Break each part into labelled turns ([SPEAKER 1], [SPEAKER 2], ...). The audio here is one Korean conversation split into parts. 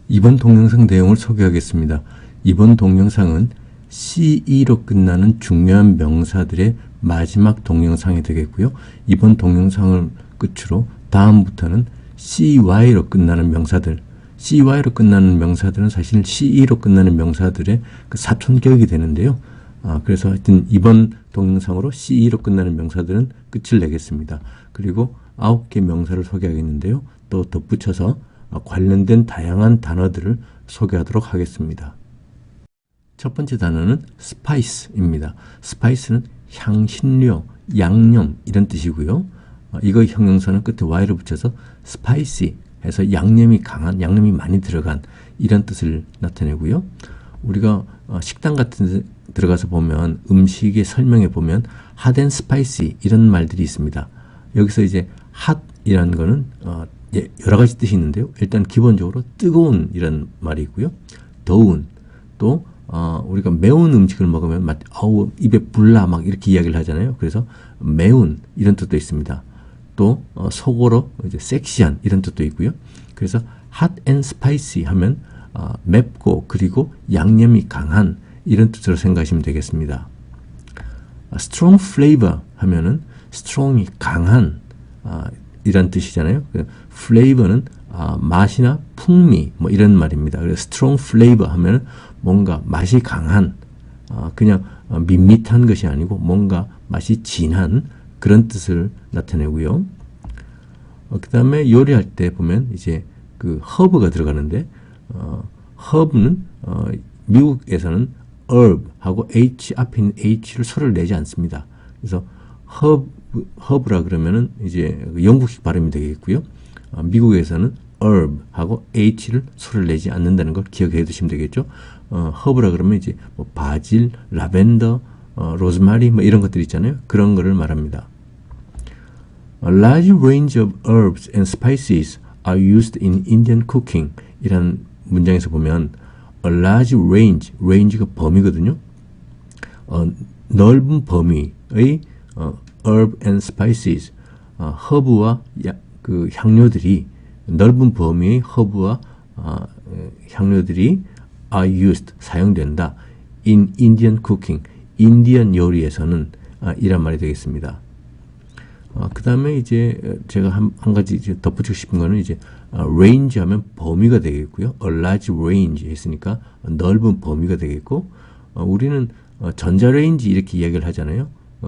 [SPEAKER 1] 이번 동영상 내용을 소개하겠습니다. 이번 동영상은 CE로 끝나는 중요한 명사들의 마지막 동영상이 되겠고요. 이번 동영상을 끝으로 다음부터는 CY로 끝나는 명사들, CY로 끝나는 명사들은 사실 CE로 끝나는 명사들의 그 사촌격이 되는데요. 그래서 하여튼 이번 동영상으로 CE로 끝나는 명사들은 끝을 내겠습니다. 그리고 9개 명사를 소개하겠는데요. 또 덧붙여서 관련된 다양한 단어들을 소개하도록 하겠습니다. 첫 번째 단어는 스파이스입니다. 스파이스는 향신료, 양념 이런 뜻이고요. 이거 형용사는 끝에 y를 붙여서 스파이시 해서 양념이 강한, 양념이 많이 들어간 이런 뜻을 나타내고요. 우리가 식당 같은 데 들어가서 보면 음식의 설명에 보면 hot and spicy 이런 말들이 있습니다. 여기서 이제 hot이라는 거는 여러 가지 뜻이 있는데요. 일단 기본적으로 뜨거운 이런 말이 있고요. 더운, 또 우리가 매운 음식을 먹으면 아우 입에 불나 막 이렇게 이야기를 하잖아요. 그래서 매운 이런 뜻도 있습니다. 또 속어로 이제 섹시한 이런 뜻도 있고요. 그래서 hot and spicy 하면 맵고 그리고 양념이 강한 이런 뜻으로 생각하시면 되겠습니다. strong flavor 하면은 strong이 강한 이런 뜻이잖아요. flavor는 맛이나 풍미 뭐 이런 말입니다. 그래서 strong flavor 하면은 뭔가 맛이 강한 그냥 밋밋한 것이 아니고 뭔가 맛이 진한 그런 뜻을 나타내고요. 그 다음에 요리할 때 보면 이제 그 허브가 들어가는데 허브는 미국에서는 herb하고 H 앞에 있는 H를 소리를 내지 않습니다. 그래서 허브라 그러면은 이제 영국식 발음이 되겠고요. 미국에서는 herb하고 H를 소리를 내지 않는다는 걸 기억해 두시면 되겠죠. 허브라 그러면 이제 뭐 바질, 라벤더, 로즈마리 뭐 이런 것들 있잖아요. 그런 거를 말합니다. A large range of herbs and spices are used in Indian cooking. 이란 문장에서 보면 a large range, range가 범위거든요. 넓은 범위의 herb and spices, 허브와 그 향료들이 넓은 범위의 허브와 향료들이 are used, 사용된다. in Indian cooking, 인디언 요리에서는 이란 말이 되겠습니다. 그 다음에 이제 제가 한 가지 이제 덧붙이고 싶은 거는 이제 range 하면 범위가 되겠고요. a large range 했으니까 넓은 범위가 되겠고, 우리는 전자레인지 이렇게 이야기를 하잖아요.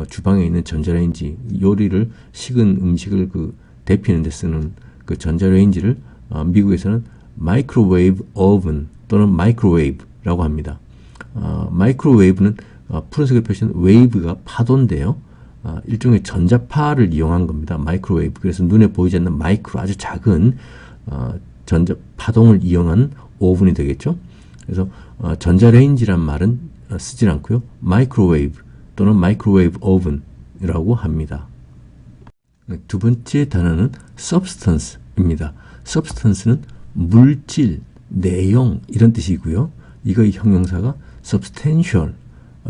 [SPEAKER 1] 주방에 있는 전자레인지, 요리를 식은 음식을 그 데피는 데 쓰는 그 전자레인지를 미국에서는 microwave oven 또는 microwave라고 합니다. microwave는 푸른색을 표시한 wave가 파도인데요. 일종의 전자파를 이용한 겁니다. 마이크로웨이브. 그래서 눈에 보이지 않는 마이크로 아주 작은 전자 파동을 이용한 오븐이 되겠죠. 그래서 전자레인지란 말은 쓰질 않고요. 마이크로웨이브 또는 마이크로웨이브 오븐이라고 합니다. 두 번째 단어는 substance입니다. substance는 물질, 내용 이런 뜻이고요. 이거의 형용사가 substantial.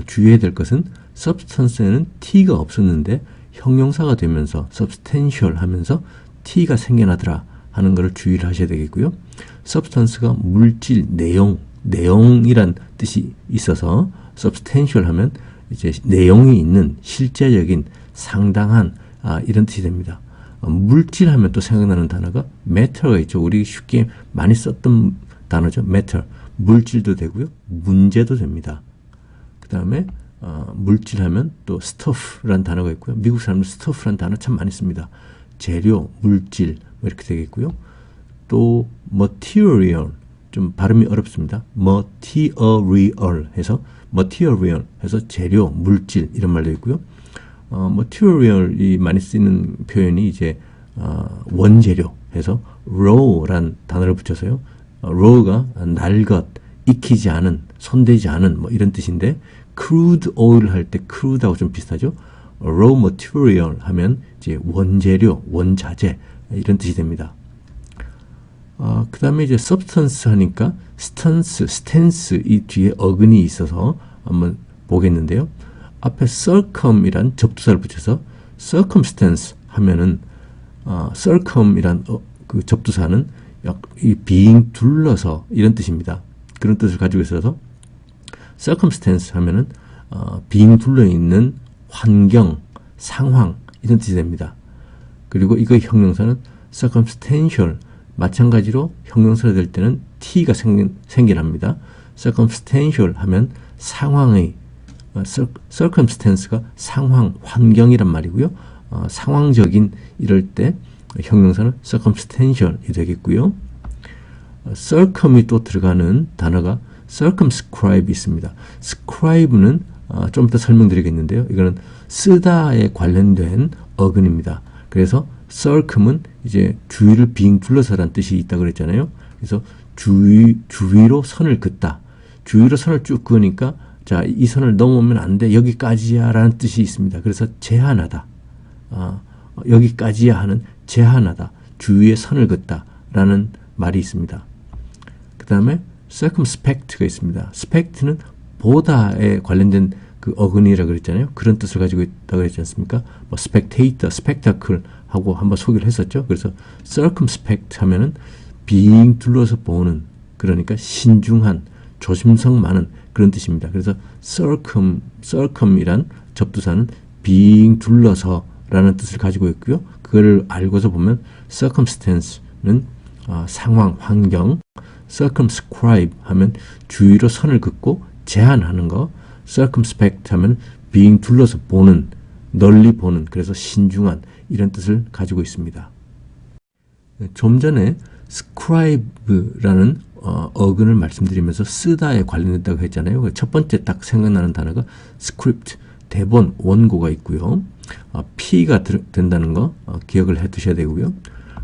[SPEAKER 1] 주의해야 될 것은 substance에는 t가 없었는데 형용사가 되면서 substantial 하면서 t가 생겨나더라 하는 것을 주의를 하셔야 되겠고요. substance가 물질, 내용이란 뜻이 있어서 substantial 하면 이제 내용이 있는 실제적인 상당한 이런 뜻이 됩니다. 물질 하면 또 생각나는 단어가 matter가 있죠. 우리 쉽게 많이 썼던 단어죠. matter. 물질도 되고요. 문제도 됩니다. 그 다음에 물질 하면 또 stuff라는 단어가 있고요. 미국 사람들 stuff라는 단어 참 많이 씁니다. 재료, 물질 뭐 이렇게 되겠고요. 또 material, 좀 발음이 어렵습니다. material 해서 material 해서 재료, 물질 이런 말도 있고요. material이 많이 쓰이는 표현이 이제 원재료 해서 raw란 단어를 붙여서요. raw가 날 것, 익히지 않은, 손대지 않은 뭐 이런 뜻인데, crude oil 할 때 crude하고 좀 비슷하죠. raw material 하면 이제 원재료, 원자재 이런 뜻이 됩니다. 그 다음에 이제 substance 하니까 stance 이 뒤에 어근이 있어서 한번 보겠는데요. 앞에 circum이란 접두사를 붙여서 circumstance 하면은 circum이란 그 접두사는 이 being 둘러서 이런 뜻입니다. 그런 뜻을 가지고 있어서 circumstance 하면은 being 둘러 있는 환경, 상황 이런 뜻이 됩니다. 그리고 이거의 형용사는 circumstantial, 마찬가지로 형용사가 될 때는 t가 생겨납니다. circumstantial 하면 상황의 circumstance가 상황, 환경이란 말이고요. 상황적인 이럴 때 형용사는 circumstantial이 되겠고요. circum이 또 들어가는 단어가 circumscribe 있습니다. scribe는 좀 이따 설명드리겠는데요. 이거는 쓰다에 관련된 어근입니다. 그래서 circum은 이제 주위를 빙 둘러서라는 뜻이 있다고 그랬잖아요. 그래서 주위로 선을 긋다. 주위로 선을 쭉 그으니까 자, 이 선을 넘으면 안 돼. 여기까지야 라는 뜻이 있습니다. 그래서 제한하다. 여기까지야 하는 제한하다. 주위에 선을 긋다 라는 말이 있습니다. 그 다음에 circumspect가 있습니다. spect는 보다에 관련된 그 어근이라고 그랬잖아요. 그런 뜻을 가지고 있다고 그랬지 않습니까? 뭐 spectator, spectacle 하고 한번 소개를 했었죠. 그래서 circumspect 하면은 빙 둘러서 보는, 그러니까 신중한, 조심성 많은 그런 뜻입니다. 그래서 circum이란 접두사는 빙 둘러서 라는 뜻을 가지고 있고요. 그걸 알고서 보면 circumstance는 상황, 환경, circumscribe 하면 주위로 선을 긋고 제한하는 거, circumspect 하면 being 둘러서 보는, 널리 보는, 그래서 신중한 이런 뜻을 가지고 있습니다. 좀 전에 scribe라는 어근을 말씀드리면서 쓰다에 관련된다고 했잖아요. 첫 번째 딱 생각나는 단어가 script, 대본, 원고가 있고요. P가 된다는 거 기억을 해 두셔야 되고요.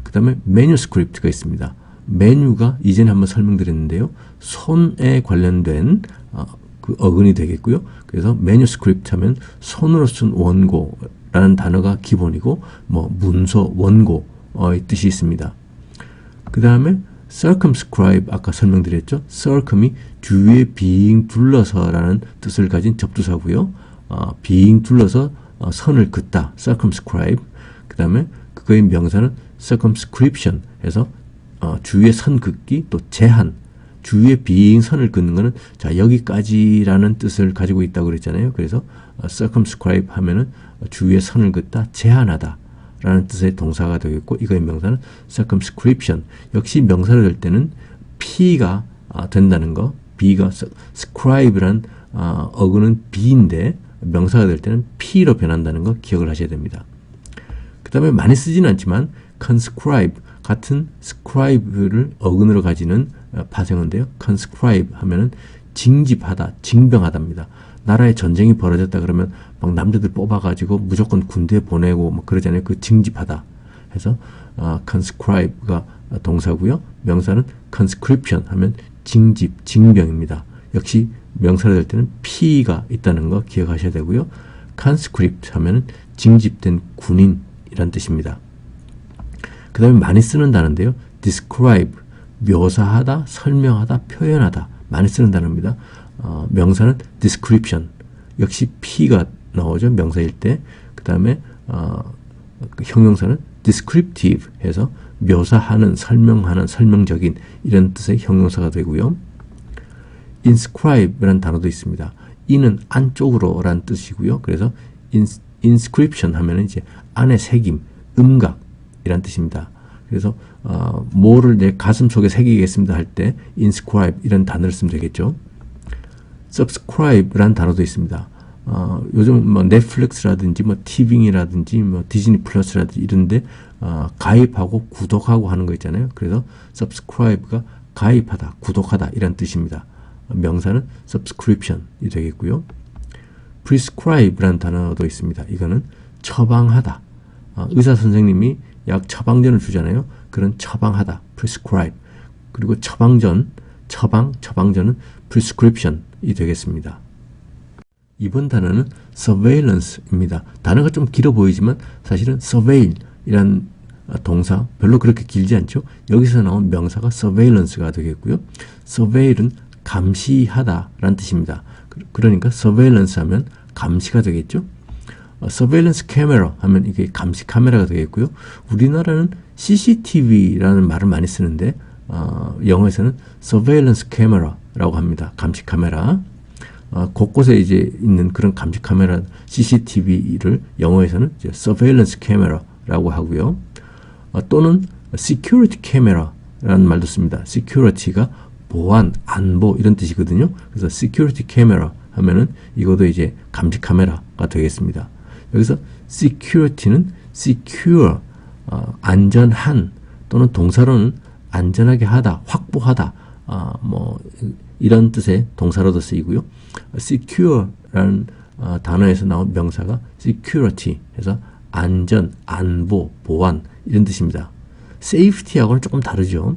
[SPEAKER 1] 그 다음에 manuscript가 있습니다. 메뉴가 이전에 한번 설명드렸는데요. 손에 관련된 그 어근이 되겠고요. 그래서 manuscript 하면 손으로 쓴 원고라는 단어가 기본이고, 뭐 문서, 원고의 뜻이 있습니다. 그 다음에 circumscribe, 아까 설명드렸죠. circum이 주위에 being 둘러서라는 뜻을 가진 접두사고요. being 둘러서 선을 긋다, circumscribe. 그 다음에 그거의 명사는 circumscription 해서 주위에 선 긋기, 또 제한, 주위에 being 선을 긋는 거는 자, 여기까지라는 뜻을 가지고 있다고 그랬잖아요. 그래서 circumscribe 하면은 주위에 선을 긋다, 제한하다 라는 뜻의 동사가 되겠고, 이거의 명사는 circumscription. 역시 명사로 될 때는 P가 된다는 거, B가 scribe란 어근은 B인데 명사가 될 때는 P로 변한다는 거 기억을 하셔야 됩니다. 그 다음에 많이 쓰지는 않지만 conscribe, 같은 scribe를 어근으로 가지는 파생어인데요. conscribe 하면은 징집하다, 징병하다입니다. 나라에 전쟁이 벌어졌다 그러면 막 남자들 뽑아가지고 무조건 군대에 보내고 뭐 그러잖아요. 그 징집하다 해서 conscribe가 동사고요. 명사는 conscription 하면 징집, 징병입니다. 역시 명사로 될 때는 P가 있다는 거 기억하셔야 되고요. conscript 하면 징집된 군인이란 뜻입니다. 그 다음에 많이 쓰는 단어인데요. describe, 묘사하다, 설명하다, 표현하다, 많이 쓰는 단어입니다. 명사는 description, 역시 P가 나오죠. 명사일 때. 그 다음에 형용사는 descriptive 해서 묘사하는, 설명하는, 설명적인 이런 뜻의 형용사가 되고요. inscribe라는 단어도 있습니다. in은 안쪽으로 라는 뜻이고요. 그래서 inscription 하면은 이제 안에 새김, 음각이란 뜻입니다. 그래서 뭐를 내 가슴 속에 새기겠습니다 할 때 inscribe 이런 단어를 쓰면 되겠죠. subscribe라는 단어도 있습니다. 요즘 뭐 넷플릭스라든지 뭐 티빙이라든지 뭐 디즈니 플러스라든지 이런데 가입하고 구독하고 하는 거 있잖아요. 그래서 subscribe가 가입하다, 구독하다 이런 뜻입니다. 명사는 subscription이 되겠고요. prescribe라는 단어도 있습니다. 이거는 처방하다. 의사 선생님이 약 처방전을 주잖아요. 그런 처방하다, prescribe. 그리고 처방전은 prescription이 되겠습니다. 이번 단어는 surveillance입니다. 단어가 좀 길어 보이지만 사실은 surveil이란 동사 별로 그렇게 길지 않죠. 여기서 나온 명사가 surveillance가 되겠고요. surveil은 감시하다 라는 뜻입니다. 그러니까 surveillance 하면 감시가 되겠죠. surveillance camera 하면 이게 감시 카메라가 되겠고요. 우리나라는 CCTV라는 말을 많이 쓰는데 영어에서는 surveillance camera라고 합니다. 감시 카메라. 곳곳에 이제 있는 그런 감시 카메라 CCTV를 영어에서는 이제 surveillance camera라고 하고요. 또는 security camera라는 말도 씁니다. security가 보안, 안보 이런 뜻이거든요. 그래서 security camera 하면은 이것도 이제 감시 카메라가 되겠습니다. 여기서 security는 secure, 안전한 또는 동사로는 안전하게 하다, 확보하다, 뭐 이런 뜻의 동사로도 쓰이고요. secure라는 단어에서 나온 명사가 security 해서 안전, 안보, 보안 이런 뜻입니다. safety하고는 조금 다르죠.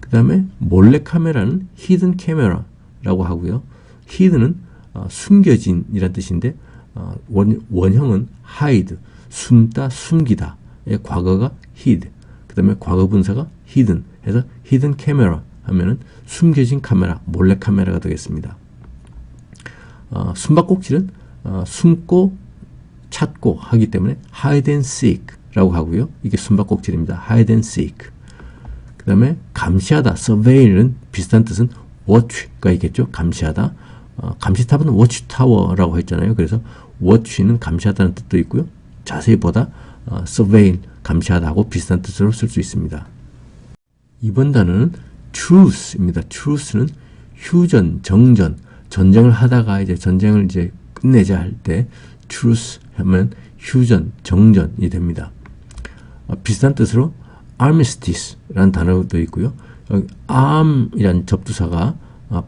[SPEAKER 1] 그 다음에 몰래카메라는 hidden camera라고 하고요. hidden은 숨겨진이란 뜻인데 원형은 hide, 숨다, 숨기다. 의 과거가 hid, 그 다음에 과거 분사가 hidden 해서 hidden camera 하면은 숨겨진 카메라, 몰래카메라가 되겠습니다. 숨바꼭질은 숨고 찾고 하기 때문에 hide and seek라고 하고요. 이게 숨바꼭질입니다. hide and seek. 그 다음에 감시하다, surveill은 비슷한 뜻은 watch가 있겠죠. 감시하다. 감시탑은 watchtower라고 했잖아요. 그래서 watch는 감시하다는 뜻도 있고요. 자세히 보다 surveil, 감시하다하고 비슷한 뜻으로 쓸 수 있습니다. 이번 단어는 truce입니다. truce는 휴전, 정전, 전쟁을 하다가 이제 전쟁을 이제 끝내자 할 때 truce 하면 휴전, 정전이 됩니다. 비슷한 뜻으로 armistice라는 단어도 있고요. arm이란 접두사가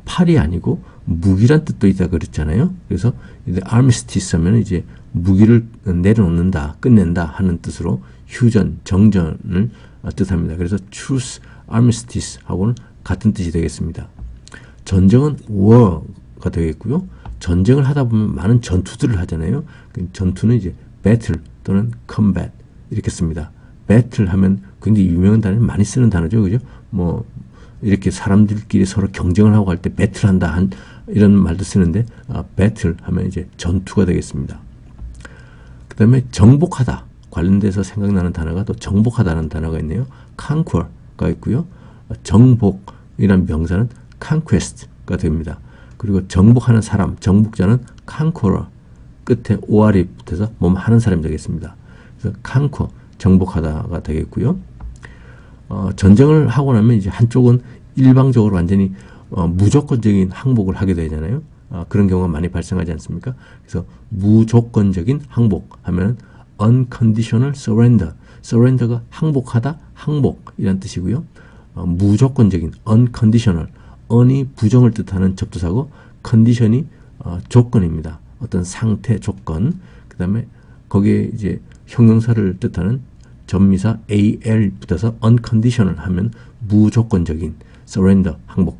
[SPEAKER 1] 팔이 아니고 무기란 뜻도 있다 그랬잖아요. 그래서 이제 armistice 하면 이제 무기를 내려놓는다, 끝낸다 하는 뜻으로 휴전, 정전을 뜻합니다. 그래서 truce, armistice 하고는 같은 뜻이 되겠습니다. 전쟁은 war가 되겠고요. 전쟁을 하다 보면 많은 전투들을 하잖아요. 전투는 이제 battle 또는 combat 이렇게 씁니다. battle 하면 굉장히 유명한 단어, 많이 쓰는 단어죠, 그죠? 뭐 이렇게 사람들끼리 서로 경쟁을 하고 할 때 battle 한다 이런 말도 쓰는데 battle 하면 이제 전투가 되겠습니다. 그 다음에 정복하다 관련돼서 생각나는 단어가 또 정복하다는 단어가 있네요. conquer가 있고요. 정복이라는 명사는 conquest가 됩니다. 그리고 정복하는 사람, 정복자는 conqueror, 끝에 or이 붙어서 몸 하는 사람이 되겠습니다. 그래서 conquer, 정복하다가 되겠고요. 전쟁을 하고 나면 이제 한쪽은 일방적으로 완전히 무조건적인 항복을 하게 되잖아요. 그런 경우가 많이 발생하지 않습니까? 그래서 무조건적인 항복 하면 unconditional surrender, surrender가 항복하다, 항복이란 뜻이고요. 무조건적인 unconditional, un이 부정을 뜻하는 접두사고 condition이 조건입니다. 어떤 상태, 조건. 그 다음에 거기에 이제 형용사를 뜻하는 전미사 al 붙어서 unconditional 하면 무조건적인 surrender, 항복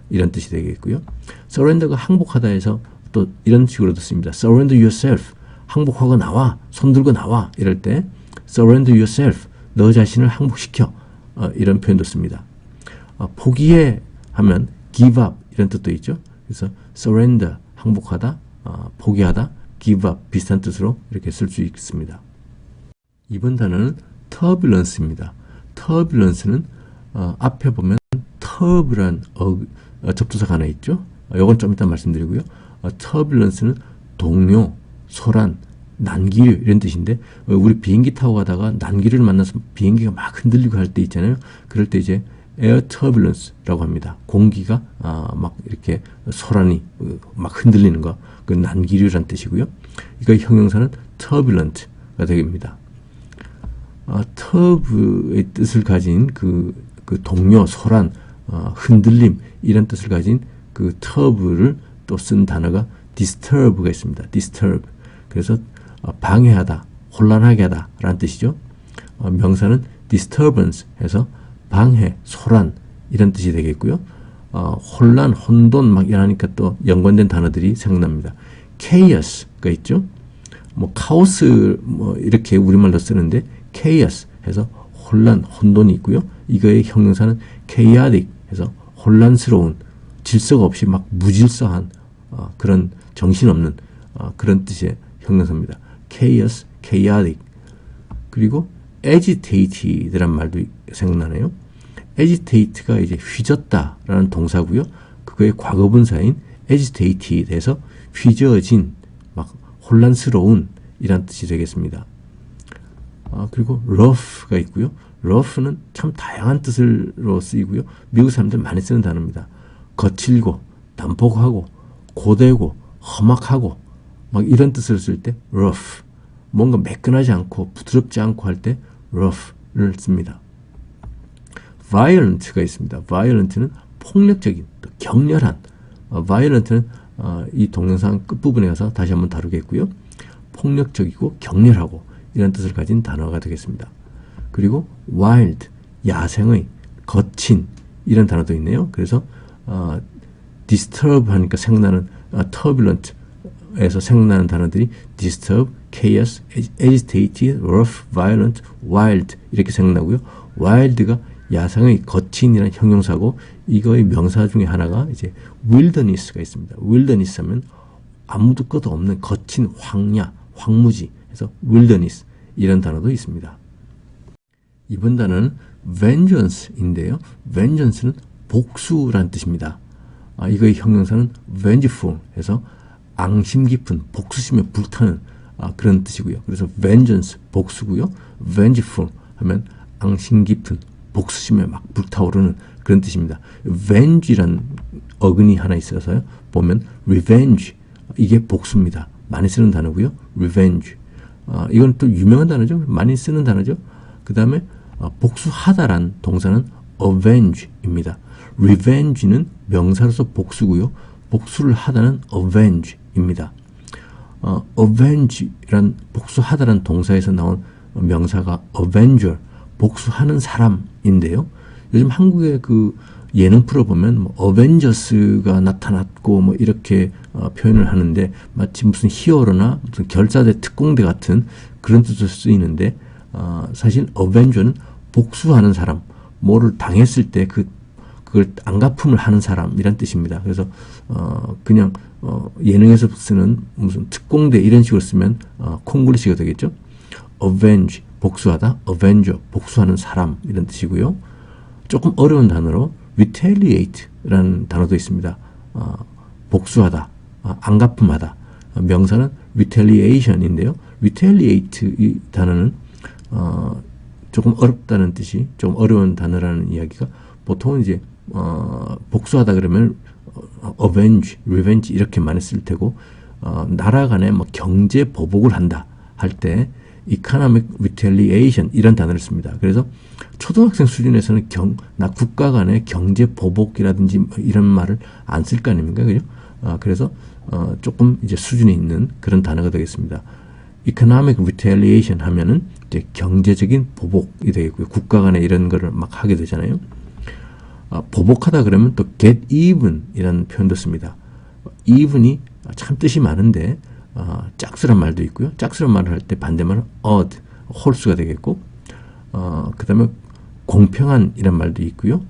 [SPEAKER 1] 이런 뜻이 되겠고요. surrender가 항복하다 해서 또 이런 식으로도 씁니다. surrender yourself, 항복하고 나와, 손들고 나와 이럴 때 surrender yourself, 너 자신을 항복시켜 이런 표현도 씁니다. 포기해 하면 give up 이런 뜻도 있죠. 그래서 surrender, 항복하다, 포기하다, give up 비슷한 뜻으로 이렇게 쓸 수 있습니다. 이번 단어는 turbulence입니다. turbulence는 앞에 보면 turb란 접두사가 하나 있죠. 이건 좀 이따 말씀드리고요. turbulence는 동요, 소란, 난기류 이런 뜻인데 우리 비행기 타고 가다가 난기류를 만나서 비행기가 막 흔들리고 할 때 있잖아요. 그럴 때 이제 air turbulence라고 합니다. 공기가 막 이렇게 소란이 막 흔들리는 거, 그 난기류란 뜻이고요. 이거 형용사는 turbulent가 되겠습니다. 터브의 뜻을 가진 그 동요, 소란, 흔들림 이런 뜻을 가진 그 터브를 또 쓴 단어가 disturb가 있습니다. disturb. 그래서 방해하다, 혼란하게 하다 라는 뜻이죠. 명사는 disturbance 해서 방해, 소란 이런 뜻이 되겠고요. 혼란, 혼돈 막 이러니까 또 연관된 단어들이 생각납니다. chaos가 있죠. 뭐 카오스 뭐 이렇게 우리말로 쓰는데 chaos 해서 혼란, 혼돈이 있고요. 이거의 형용사는 chaotic 해서 혼란스러운, 질서가 없이 막 무질서한 그런 정신없는 그런 뜻의 형용사입니다. chaos, chaotic. 그리고 agitated란 말도 생각나네요. agitate가 이제 휘젓다라는 동사고요. 그거의 과거분사인 agitate에 대해서 휘저어진, 막 혼란스러운 이란 뜻이 되겠습니다. 그리고 rough가 있고요. rough는 참 다양한 뜻으로 쓰이고요. 미국 사람들 많이 쓰는 단어입니다. 거칠고, 단폭하고, 고되고, 험악하고, 막 이런 뜻을 쓸 때 rough, 뭔가 매끈하지 않고 부드럽지 않고 할 때 rough를 씁니다. violent가 있습니다. violent는 폭력적인, 또 격렬한. violent는 이 동영상 끝부분에 가서 다시 한번 다루겠고요. 폭력적이고 격렬하고 이런 뜻을 가진 단어가 되겠습니다. 그리고 wild, 야생의, 거친 이런 단어도 있네요. 그래서 disturb 하니까 생각나는 turbulent 에서 생각나는 단어들이 disturb, chaos, agitated, rough, violent, wild 이렇게 생각나고요. wild가 야생의 거친이라는 형용사고 이거의 명사 중에 하나가 이제 wilderness가 있습니다. wilderness 하면 아무도 것도 없는 거친 황야, 황무지 해서 wilderness 이런 단어도 있습니다. 이번 단어는 vengeance인데요. vengeance는 복수란 뜻입니다. 이거의 형용사는 vengeful 해서 앙심 깊은, 복수심에 불타는 그런 뜻이고요. 그래서 vengeance, 복수고요. vengeful 하면 앙심 깊은, 복수심에 막 불타오르는 그런 뜻입니다. venge란 어근이 하나 있어서요. 보면 revenge, 이게 복수입니다. 많이 쓰는 단어고요. revenge. 이건 또 유명한 단어죠. 많이 쓰는 단어죠. 그 다음에 복수하다란 동사는 avenge입니다. revenge는 명사로서 복수고요. 복수를 하다는 avenge입니다. avenge란 복수하다란 동사에서 나온 명사가 avenger, 복수하는 사람인데요. 요즘 한국의 그 예능 프로 보면 뭐 어벤져스가 나타났고 뭐 이렇게 표현을 하는데 마치 무슨 히어로나 무슨 결사대 특공대 같은 그런 뜻으로 쓰이는데 사실 어벤져는 복수하는 사람, 뭐를 당했을 때 그걸 안갚음을 하는 사람이란 뜻입니다. 그래서 그냥 예능에서 쓰는 무슨 특공대 이런 식으로 쓰면 콩글리시가 되겠죠. avenge, 복수하다, avenger, 복수하는 사람 이런 뜻이고요. 조금 어려운 단어로 retaliate라는 단어도 있습니다. 복수하다, 안갚음하다. 명사는 retaliation인데요. retaliate 이 단어는 조금 어렵다는 뜻이, 좀 어려운 단어라는 이야기가 보통은 이제 복수하다 그러면 avenge, revenge 이렇게 많이 쓸 테고 나라 간에 뭐 경제 보복을 한다 할 때 economic retaliation 이런 단어를 씁니다. 그래서 초등학생 수준에서는 국가 간의 경제 보복이라든지 이런 말을 안 쓸 거 아닙니까? 그죠? 그래서 조금 이제 수준이 있는 그런 단어가 되겠습니다. economic retaliation 하면은 이제 경제적인 보복이 되겠고요. 국가 간에 이런 거를 막 하게 되잖아요. 보복하다 그러면 또 get even 이라는 표현도 씁니다. even이 참 뜻이 많은데 짝수란 말도 있고요. 짝수란 말을 할 때 반대말은 odd, 홀수가 되겠고 그 다음에 공평한 이란 말도 있고요.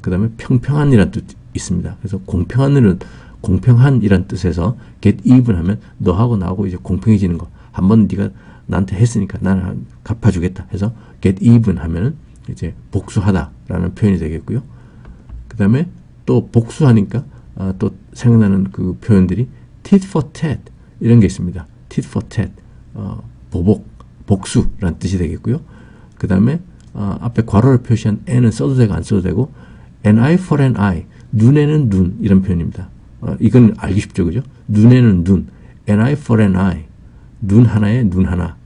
[SPEAKER 1] 그 다음에 평평한 이란 뜻 있습니다. 그래서 공평한 이란 뜻에서 get even 하면 너하고 나하고 이제 공평해지는 거. 한번 네가 나한테 했으니까 나는 갚아주겠다 해서 get even 하면은 이제 복수하다라는 표현이 되겠고요. 그 다음에 또 복수하니까 또 생각나는 그 표현들이 tit for tat 이런 게 있습니다. tit for tat, 복수라는 뜻이 되겠고요. 그 다음에 앞에 괄호를 표시한 n은 써도 되고 안 써도 되고 an eye for an eye, 눈에는 눈 이런 표현입니다. 이건 알기 쉽죠, 그죠? 눈에는 눈, an eye for an eye, 눈 하나에 눈 하나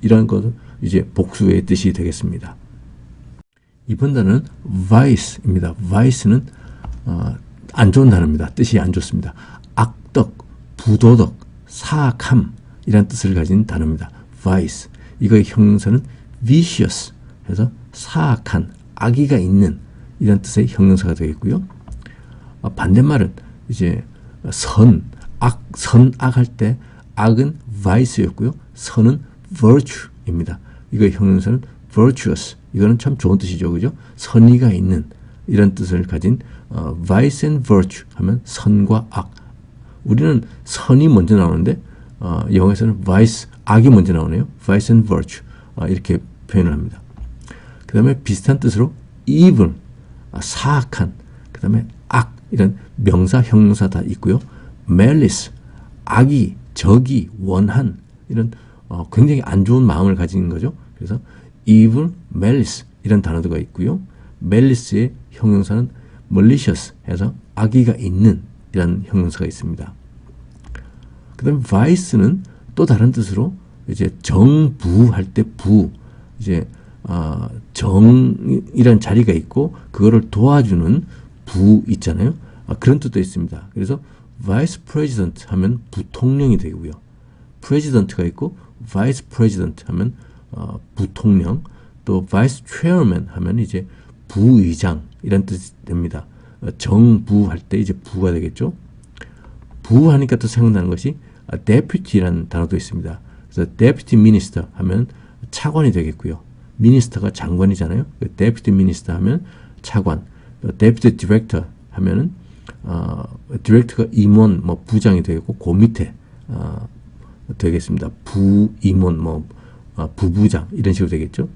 [SPEAKER 1] 이런 것도 이제 복수의 뜻이 되겠습니다. 이번 단어는 vice입니다. vice는 안 좋은 단어입니다. 뜻이 안 좋습니다. 악덕, 부도덕, 사악함 이란 뜻을 가진 단어입니다. vice. 이거의 형용사는 vicious 해서 사악한, 악의가 있는 이런 뜻의 형용사가 되겠고요. 반대말은 이제 선악 할 때 악은 vice였고요. 선은 virtue입니다. 이거의 형용사는 virtuous. 이거는 참 좋은 뜻이죠. 그죠? 선의가 있는 이런 뜻을 가진 vice and virtue 하면 선과 악. 우리는 선이 먼저 나오는데 영어에서는 vice, 악이 먼저 나오네요. vice and virtue 이렇게 표현을 합니다. 그 다음에 비슷한 뜻으로 evil, 사악한, 그 다음에 악, 이런 명사, 형용사 다 있고요. malice, 악이, 적이, 원한, 이런 굉장히 안 좋은 마음을 가진 거죠. 그래서 evil, malice 이런 단어가 있고요. malice의 형용사는 malicious 해서 악의가 있는 이런 형용사가 있습니다. 그 다음에 vice는 또 다른 뜻으로 이제 정부할 때 부, 이제 정이란 자리가 있고 그거를 도와주는 부 있잖아요. 그런 뜻도 있습니다. 그래서 vice president 하면 부통령이 되고요. president가 있고 vice president 하면 부통령, 또 vice chairman 하면 이제 부의장 이런 뜻이 됩니다. 정부할 때 이제 부가 되겠죠. 부하니까 또 생각나는 것이 deputy라는 단어도 있습니다. 그래서 deputy minister 하면 차관이 되겠고요. minister가 장관이잖아요. deputy minister 하면 차관, deputy director 하면은 디렉터가 임원, 뭐 부장이 되겠고 그 밑에 되겠습니다. 부임원, 뭐 부부장 이런 식으로 되겠죠.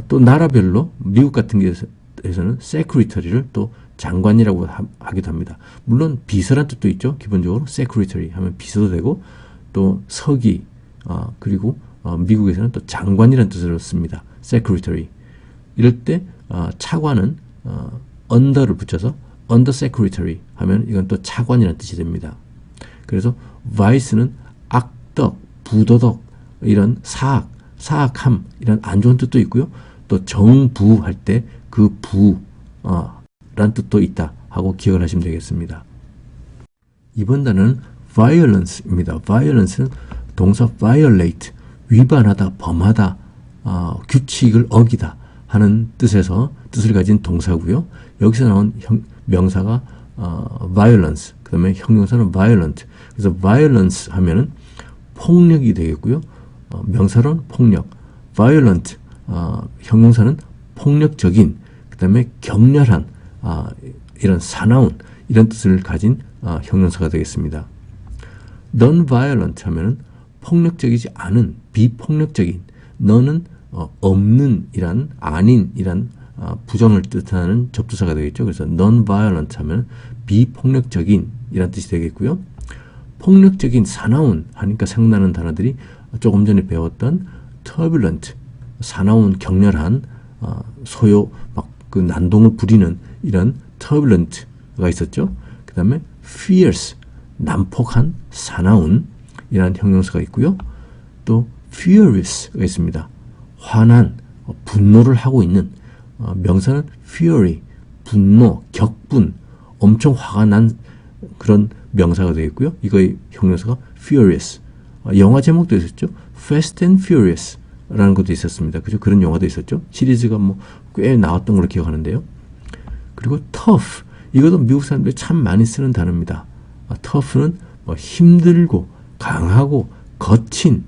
[SPEAKER 1] 또 나라별로 미국 같은 경우에서는 secretary를 또 장관이라고 하기도 합니다. 물론 비서란 뜻도 있죠. 기본적으로 secretary 하면 비서도 되고 또 서기, 그리고 미국에서는 또 장관이라는 뜻으로 씁니다. secretary. 이럴 때 차관은 under를 붙여서 undersecretary 하면 이건 또 차관이라는 뜻이 됩니다. 그래서 vice는 악덕, 부도덕, 이런 사악함, 이런 안 좋은 뜻도 있고요. 또 정부할 때 그 부란 뜻도 있다 하고 기억을 하시면 되겠습니다. 이번 단어는 violence입니다. violence는 동사 violate, 위반하다, 범하다, 규칙을 어기다 하는 뜻을 가진 동사고요. 여기서 나온 명사가 violence, 그 다음에 형용사는 violent. 그래서 violence 하면은 폭력이 되겠고요. 명사로는 폭력, violent, 형용사는 폭력적인, 그 다음에 격렬한, 이런 사나운, 이런 뜻을 가진 형용사가 되겠습니다. non-violent 하면은 폭력적이지 않은, 비폭력적인, 너는 없는 이란, 아닌 이란 부정을 뜻하는 접두사가 되겠죠. 그래서 non-violent 하면 비폭력적인 이란 뜻이 되겠고요. 폭력적인, 사나운 하니까 생각나는 단어들이 조금 전에 배웠던 turbulent, 사나운, 격렬한, 소요, 막 그 난동을 부리는 이런 turbulent가 있었죠. 그 다음에 fierce, 난폭한, 사나운 이라는 형용사가 있고요. 또 furious가 있습니다. 화난, 분노를 하고 있는, 명사는 fury, 분노, 격분, 엄청 화가 난 그런 명사가 되겠고요. 이거의 형용사가 furious. 영화 제목도 있었죠. Fast and Furious 라는 것도 있었습니다. 그죠? 그런 영화도 있었죠. 시리즈가 뭐 꽤 나왔던 걸로 기억하는데요. 그리고 tough. 이것도 미국 사람들이 참 많이 쓰는 단어입니다. tough는 뭐 힘들고 강하고 거친,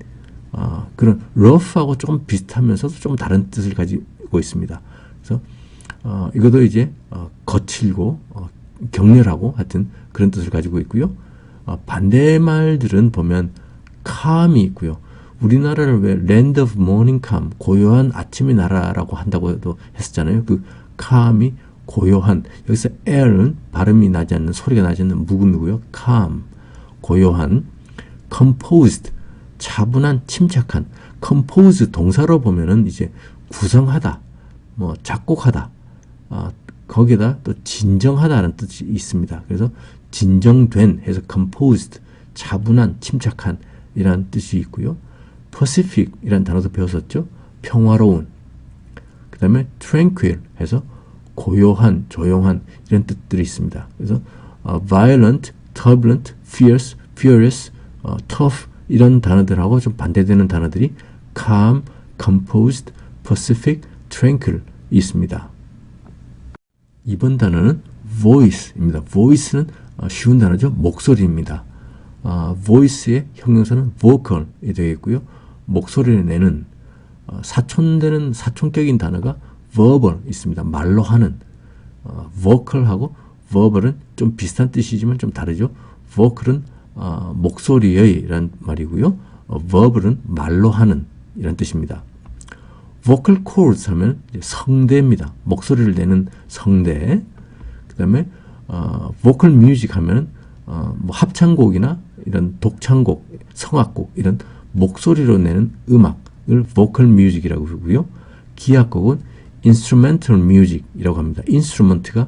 [SPEAKER 1] 그런 rough하고 조금 비슷하면서도 좀 다른 뜻을 가지고 있습니다. 그래서 이것도 이제 거칠고 격렬하고 하여튼 그런 뜻을 가지고 있고요. 반대말들은 보면 calm이 있고요. 우리나라를 왜 land of morning calm, 고요한 아침의 나라라고 한다고도 했었잖아요. 그 calm이 고요한, 여기서 air는 발음이 나지 않는, 소리가 나지 않는 묵음이고요. calm, 고요한. composed, 차분한, 침착한. compose 동사로 보면은 이제 구성하다, 뭐 작곡하다, 거기에다 또 진정하다라는 뜻이 있습니다. 그래서 진정된 해서 composed, 차분한, 침착한 이라는 뜻이 있고요. pacific 이라는 단어도 배웠었죠. 평화로운. 그 다음에 tranquil 해서 고요한, 조용한 이런 뜻들이 있습니다. 그래서 violent, turbulent, fierce, furious, tough 이런 단어들하고 좀 반대되는 단어들이 calm, composed, pacific, tranquil 있습니다. 이번 단어는 voice입니다. voice는 쉬운 단어죠. 목소리입니다. voice의 형용사는 vocal이 되겠고요. 목소리를 내는, 사촌되는 사촌격인 단어가 verbal 있습니다. 말로 하는. vocal하고 verbal은 좀 비슷한 뜻이지만 좀 다르죠. vocal은 목소리의 라는 말이고요. verbal은 말로 하는 이란 뜻입니다. vocal cords 하면 이제 성대입니다. 목소리를 내는 성대. 그 다음에 vocal music 하면 뭐 합창곡이나 이런 독창곡, 성악곡 이런 목소리로 내는 음악을 vocal music이라고 부르고요. 기악곡은 instrumental music이라고 합니다. instrument가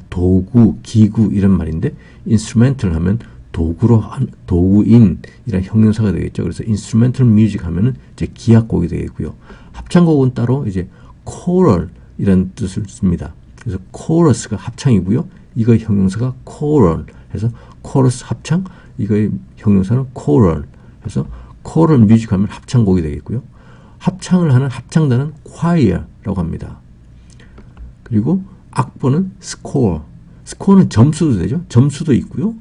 [SPEAKER 1] 도구, 기구 이런 말인데 instrumental 하면 도구인 이런 형용사가 되겠죠. 그래서 instrumental music 하면은 이제 기악곡이 되겠고요. 합창곡은 따로 이제 choral 이런 뜻을 씁니다. 그래서 chorus가 합창이고요. 이거 형용사가 choral 해서 chorus 합창, 이거의 형용사는 choral 해서 choral music 하면 합창곡이 되겠고요. 합창을 하는 합창단은 choir라고 합니다. 그리고 악보는 score. score는 점수도 되죠. 점수도 있고요.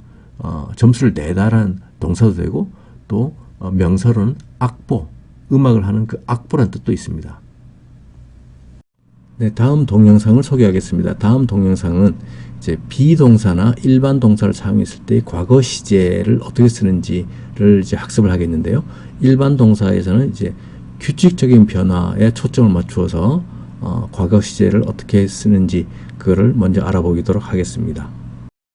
[SPEAKER 1] 점수를 내다라는 동사도 되고 또 명사로는 악보, 음악을 하는 그 악보라는 뜻도 있습니다. 네, 다음 동영상을 소개하겠습니다. 다음 동영상은 이제 비동사나 일반 동사를 사용했을 때 과거 시제를 어떻게 쓰는지를 이제 학습을 하겠는데요. 일반 동사에서는 이제 규칙적인 변화에 초점을 맞추어서 과거 시제를 어떻게 쓰는지 그거를 먼저 알아보도록 하겠습니다.